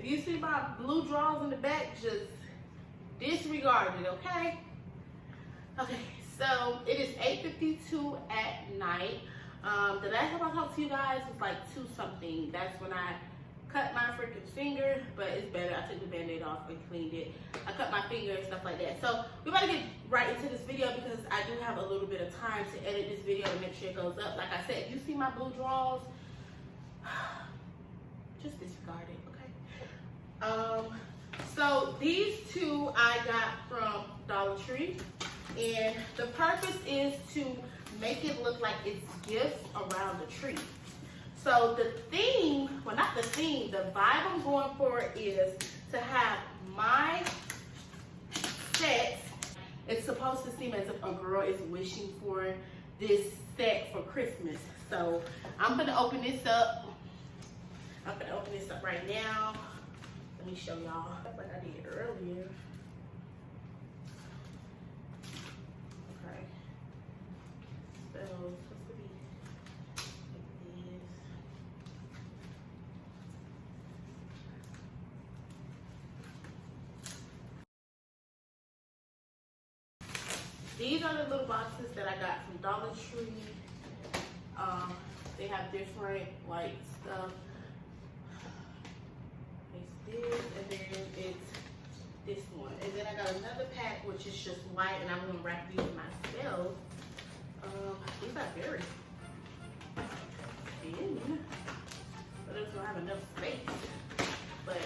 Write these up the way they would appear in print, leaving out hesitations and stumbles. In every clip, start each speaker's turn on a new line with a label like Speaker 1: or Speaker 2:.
Speaker 1: If you see my blue drawers in the back, just disregard it, okay? Okay, so it is 8:52 at night. The last time I talked to you guys was like 2 something. That's when I cut my freaking finger, but it's better. I took the band-aid off and cleaned it. I cut my finger and stuff like that. So we're about to get right into this video because I do have a little bit of time to edit this video to make sure it goes up. Like I said, if you see my blue drawers, just disregard it, okay? So these 2 I got from Dollar Tree, and the purpose is to make it look like it's gifts around the tree. So the theme, well not the theme, the vibe I'm going for is to have my set. It's supposed to seem as if a girl is wishing for this set for Christmas. So I'm gonna open this up. I'm gonna open this up right now. Let me show y'all, like I did earlier. Okay. So it's supposed to be like this. These are the little boxes that I got from Dollar Tree. They have different like stuff. It's this, and then it's this one. And then I got another pack which is just white, and I'm gonna wrap these myself. These are very thin, but I just don't have enough space. But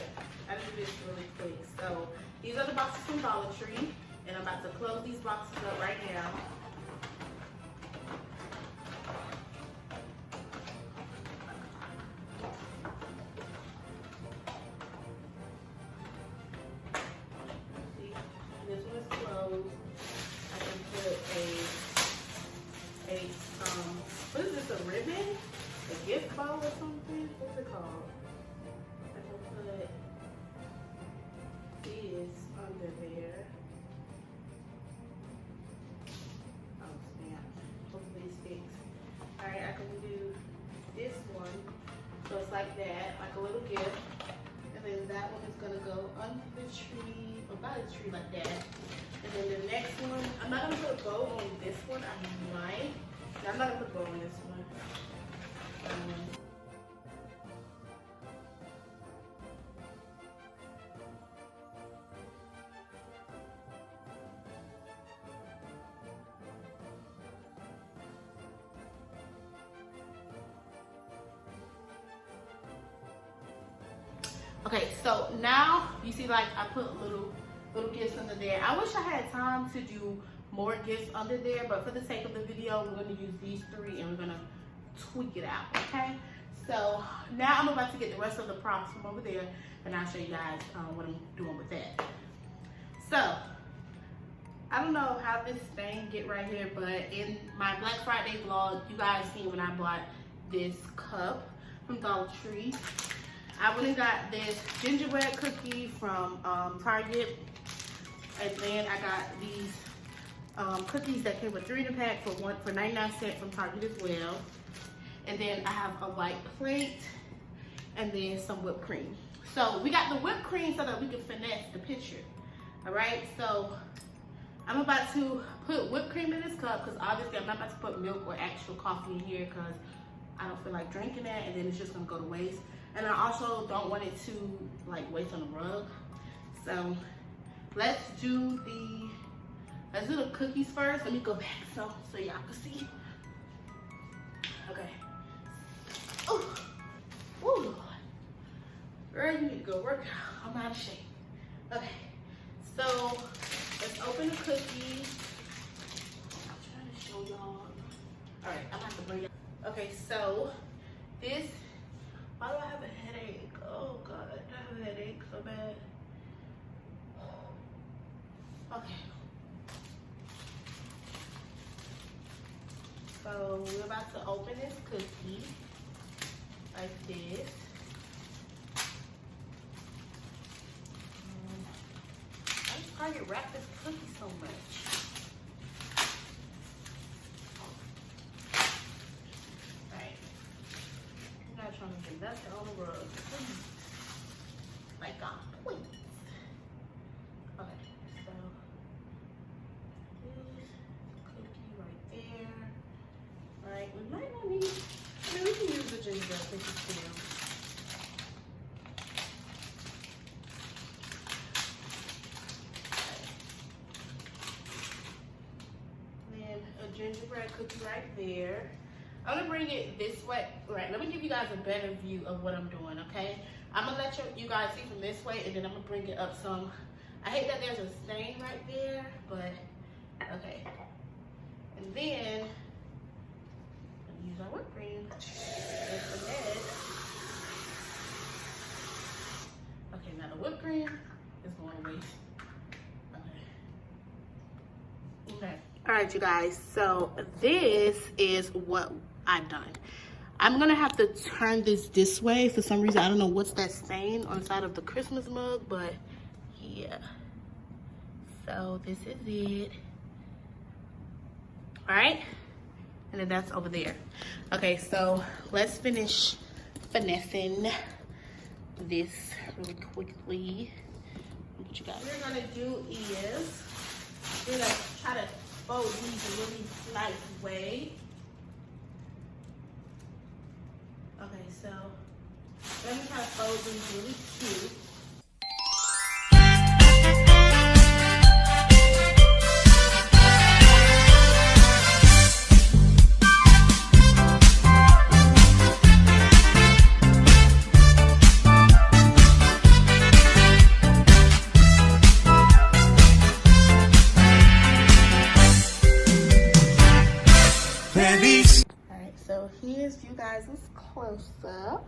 Speaker 1: I do this really quick. So these are the boxes from Dollar Tree, and I'm about to close these boxes up right now. See, this one is closed. I can put what is this, a ribbon? A gift bow or something? What's it called? I can put this under there. Oh snap, hopefully it sticks. Alright, I can do this one. So it's like that, like a little gift. And then that one is gonna go under the tree, or by the tree like that. And then the next one, I'm not gonna put a bow on this one, I might. No, I'm not gonna put a bow on this one. Okay, so now you see, like I put little gifts under there. I wish I had time to do more gifts under there, but for the sake of the video, we're gonna use these 3 and we're gonna tweak it out, okay? So now I'm about to get the rest of the props from over there, and I'll show you guys what I'm doing with that. So I don't know how this thing get right here, but in my Black Friday vlog, you guys seen when I bought this cup from Dollar Tree. I went and got this gingerbread cookie from Target, and then I got these cookies that came with 3 in a pack for 99 cents from Target as well. And then I have a white plate, and then some whipped cream. So we got the whipped cream so that we can finesse the picture. All right, so I'm about to put whipped cream in this cup because obviously I'm not about to put milk or actual coffee in here because I don't feel like drinking that, and then it's just gonna go to waste. And I also don't want it to like waste on the rug. So let's do the cookies first. Let me go back so y'all can see. Okay. Oh, Lord. Girl, you need to go work out. I'm out of shape. Okay. So let's open the cookie. I'm trying to show y'all. All right, I'm gonna have to bring it. Okay, so this. Why do I have a headache? Oh God, I have a headache so bad. Okay. So we're about to open this cookie like this. I just probably wrap this cookie so much. Alright. I'm not trying to get nothing on the rug. Like still. Then a gingerbread cookie right there. I'm gonna bring it this way. Right, let me give you guys a better view of what I'm doing, okay? I'm gonna let you guys see from this way, and then I'm gonna bring it up some. I hate that there's a stain right there, but okay. And then use our whipped cream. There's the lid. Okay, now the whipped cream is going to waste. Okay. All right, you guys. So this is what I've done. I'm gonna have to turn this way for some reason. I don't know what's that stain on the side of the Christmas mug, but yeah. So this is it. All right. And then that's over there. Okay, so let's finish finessing this really quickly. What you got? What we're gonna do is we're gonna try to fold these a really slight way. Okay, so let me try to fold these really cute. So here's you guys' close up.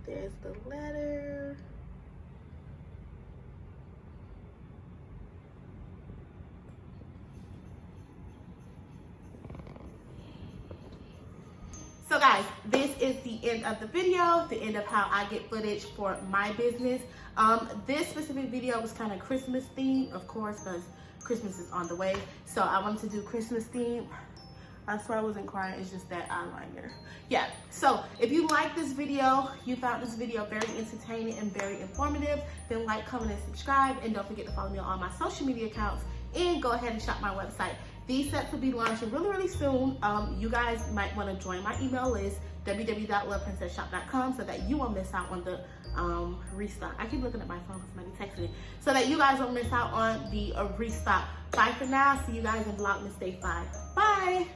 Speaker 1: There's the letter. So guys, this is the end of the video, the end of how I get footage for my business. This specific video was kind of Christmas themed, of course, because Christmas is on the way. So I wanted to do Christmas theme. I swear I wasn't crying, it's just that eyeliner. Yeah, so if you like this video, you found this video very entertaining and very informative, then like, comment, and subscribe. And don't forget to follow me on all my social media accounts, and go ahead and shop my website. These sets will be launching really, really soon. You guys might want to join my email list, www.loveprincessshop.com, so that you won't miss out on the restock. I keep looking at my phone because somebody texted me. So that you guys won't miss out on the restock. Bye for now. See you guys in Vlogmas Day 5. Bye.